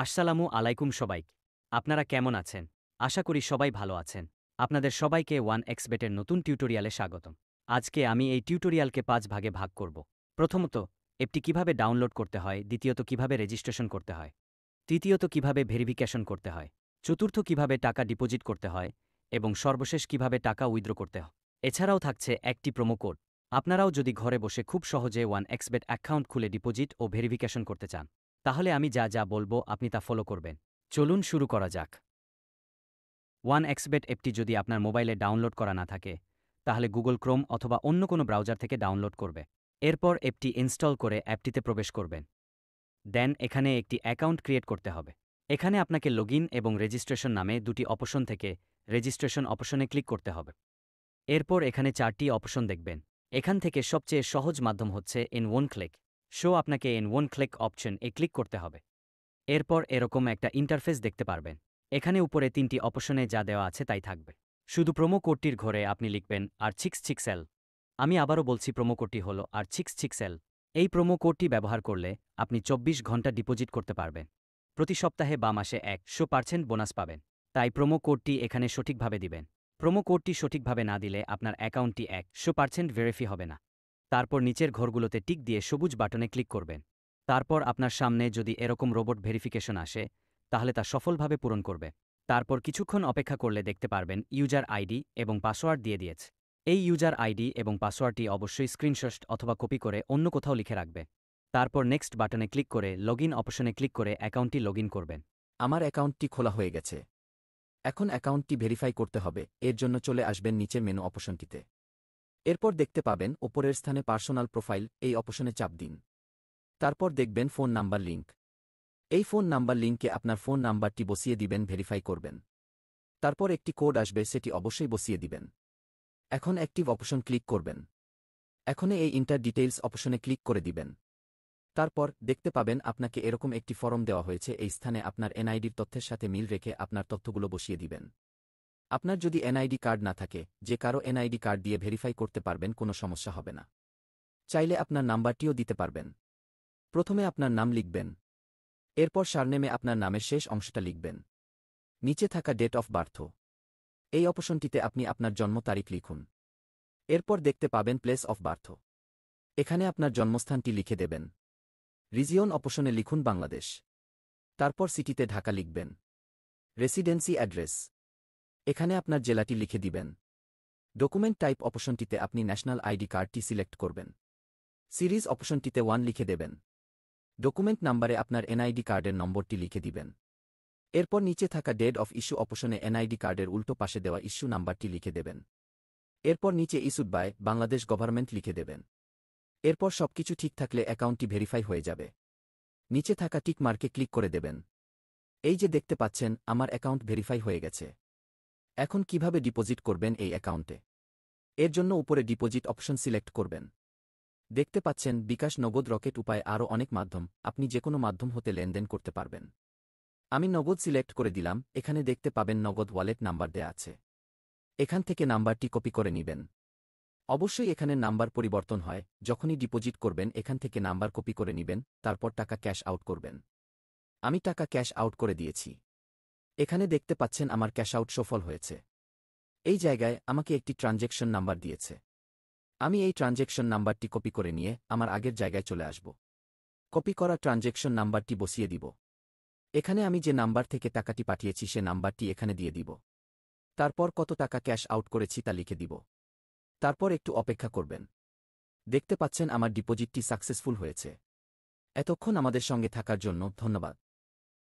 আসসালামু আলাইকুম সবাইকে। আপনারা কেমন আছেন? আশা করি সবাই ভালো আছেন। আপনাদের সবাইকে 1xBet-এর নতুন টিউটোরিয়ালে স্বাগতম। আজকে আমি এই টিউটোরিয়ালকে 5 ভাগে ভাগ করব। প্রথমত, অ্যাপটি কিভাবে ডাউনলোড করতে হয়, দ্বিতীয়ত কিভাবে রেজিস্ট্রেশন করতে হয়, তৃতীয়ত কিভাবে ভেরিফিকেশন করতে হয়, চতুর্থ কিভাবে টাকা ডিপোজিট করতে হয় এবং সর্বশেষ কিভাবে টাকা উইথড্র করতে হয়। এছাড়াও থাকছে একটি প্রোমো কোড। আপনারাও যদি ঘরে বসে খুব সহজে 1xBet অ্যাকাউন্ট খুলে ডিপোজিট ও ভেরিফিকেশন করতে চান, তাহলে আমি যা যা বলবো আপনি তা ফলো করবেন। চলুন শুরু করা যাক। 1xBet অ্যাপটি যদি আপনার মোবাইলে ডাউনলোড করা না থাকে, তাহলে গুগল ক্রোম অথবা অন্য কোনো ব্রাউজার থেকে ডাউনলোড করবে। এরপর অ্যাপটি ইনস্টল করে অ্যাপটিতে প্রবেশ করবেন। দেন এখানে একটি অ্যাকাউন্ট ক্রিয়েট করতে হবে। এখানে আপনাকে লগইন এবং রেজিস্ট্রেশন নামে দুটি অপশন থেকে রেজিস্ট্রেশন অপশনে ক্লিক করতে হবে। এরপর এখানে 4টি অপশন দেখবেন। এখান থেকে সবচেয়ে সহজ মাধ্যম হচ্ছে ইন ওয়ান ক্লিক। আপনাকে in one click option A click করতে হবে। এরপর এরকম একটা ইন্টারফেস দেখতে পারবেন। এখানে উপরে 3টি অপশনে যা দেওয়া আছে তাই থাকবে। শুধু প্রোমো কোডটির ঘরে আপনি লিখবেন আর66L। আমি আবারও বলছি, প্রোমো কোডটি হল আর66L। এই প্রোমো কোডটি ব্যবহার করলে আপনি 24 ঘন্টা ডিপোজিট করতে পারবেন। প্রতি সপ্তাহে বা মাসে 100% বোনাস পাবেন। তাই প্রোমো কোডটি এখানে সঠিকভাবে দিবেন। প্রোমো কোডটি সঠিকভাবে না দিলে আপনার অ্যাকাউন্টটি 100% ভেরিফাই হবে না। তারপর নিচের ঘরগুলোতে টিক দিয়ে সবুজ বাটনে ক্লিক করবেন। তারপর আপনার সামনে যদি এরকম রোবট ভেরিফিকেশন আসে, তাহলে তা সফলভাবে পূরণ করবে। তারপর কিছুক্ষণ অপেক্ষা করলে দেখতে পারবেন ইউজার আইডি এবং পাসওয়ার্ড দিয়ে দিয়েছে। এই ইউজার আইডি এবং পাসওয়ার্ডটি অবশ্যই স্ক্রিনশট অথবা কপি করে অন্য কোথাও লিখে রাখবে। তারপর নেক্সট বাটনে ক্লিক করে লগইন অপশনে ক্লিক করে অ্যাকাউন্টটি লগইন করবেন। আমার অ্যাকাউন্টটি খোলা হয়ে গেছে। এখন অ্যাকাউন্টটি ভেরিফাই করতে হবে। এর জন্য চলে আসবেন নিচের মেনু অপশনটিতে। এরপর দেখতে পাবেন ওপরের স্থানে পার্সোনাল প্রোফাইল, এই অপশনে চাপ দিন। তারপর দেখবেন ফোন নাম্বার লিঙ্ক। এই ফোন নাম্বার লিঙ্কে আপনার ফোন নাম্বারটি বসিয়ে দিবেন, ভেরিফাই করবেন। তারপর একটি কোড আসবে, সেটি অবশ্যই বসিয়ে দিবেন। এখন অ্যাক্টিভ অপশন ক্লিক করবেন। এখন এই ইন্টার ডিটেইলস অপশনে ক্লিক করে দিবেন। তারপর দেখতে পাবেন আপনাকে এরকম একটি ফরম দেওয়া হয়েছে। এই স্থানে আপনার এনআইডির তথ্যের সাথে মিল রেখে আপনার তথ্যগুলো বসিয়ে দিবেন। আপনার যদি এনআইডি কার্ড না থাকে, যে কারো এনআইডি কার্ড দিয়ে ভেরিফাই করতে পারবেন, কোনো সমস্যা হবে না। চাইলে আপনার নাম্বারটিও দিতে পারবেন। প্রথমে আপনার নাম লিখবেন। এরপর সারনেমে আপনার নামের শেষ অংশটা লিখবেন। নিচে থাকা ডেট অফ বার্থ, এই অপশনটিতে আপনি আপনার জন্ম তারিখ লিখুন। এরপর দেখতে পাবেন প্লেস অফ বার্থ, এখানে আপনার জন্মস্থানটি লিখে দেবেন। রিজিয়ন অপশনে লিখুন বাংলাদেশ। তারপর সিটিতে ঢাকা লিখবেন। রেসিডেন্সি অ্যাড্রেস, এখানে আপনার জেলাটি লিখে দিবেন। ডকুমেন্ট টাইপ অপশনটিতে আপনি ন্যাশনাল আইডি কার্ডটি সিলেক্ট করবেন। সিরিজ অপশনটিতে 1 লিখে দেবেন। ডকুমেন্ট নাম্বারে আপনার এনআইডি কার্ডের নম্বরটি লিখে দিবেন। এরপর নিচে থাকা ডেট অফ ইস্যু অপশনে এনআইডি কার্ডের উল্টো পাশে দেওয়া ইস্যু নাম্বারটি লিখে দেবেন। এরপর নিচে ইস্যুড বাই বাংলাদেশ গভর্নমেন্ট লিখে দেবেন। এরপর সবকিছু ঠিক থাকলে অ্যাকাউন্টটি ভেরিফাই হয়ে যাবে। নিচে থাকা টিক মার্কে ক্লিক করে দেবেন। এই যে দেখতে পাচ্ছেন, আমার অ্যাকাউন্ট ভেরিফাই হয়ে গেছে। এখন কিভাবে ডিপোজিট করবেন এই অ্যাকাউন্টে? এর জন্য উপরে ডিপোজিট অপশন সিলেক্ট করবেন। দেখতে পাচ্ছেন বিকাশ, নগদ, রকেট উপায় আরও অনেক মাধ্যম, আপনি যেকোনো মাধ্যম হতে লেনদেন করতে পারবেন। আমি নগদ সিলেক্ট করে দিলাম। এখানে দেখতে পাবেন নগদ ওয়ালেট নাম্বার দেয়া আছে। এখান থেকে নাম্বারটি কপি করে নিবেন। অবশ্যই এখানে নাম্বার পরিবর্তন হয়। যখনই ডিপোজিট করবেন এখান থেকে নাম্বার কপি করে নিবেন, তারপর টাকা ক্যাশ আউট করবেন। আমি টাকা ক্যাশ আউট করে দিয়েছি। এখানে দেখতে পাচ্ছেন আমার ক্যাশ আউট সফল হয়েছে। এই জায়গায় আমাকে একটি ট্রানজ্যাকশন নাম্বার দিয়েছে। আমি এই ট্রানজ্যাকশন নাম্বারটি কপি করে নিয়ে আমার আগের জায়গায় চলে আসব। কপি করা ট্রানজ্যাকশন নাম্বারটি বসিয়ে দিব। এখানে আমি যে নাম্বার থেকে টাকাটি পাঠিয়েছি সে নাম্বারটি এখানে দিয়ে দিব। তারপর কত টাকা ক্যাশ আউট করেছি তা লিখে দিব। তারপর একটু অপেক্ষা করবেন। দেখতে পাচ্ছেন আমার ডিপোজিটটি সাকসেসফুল হয়েছে। এতক্ষণ আমাদের সঙ্গে থাকার জন্য ধন্যবাদ।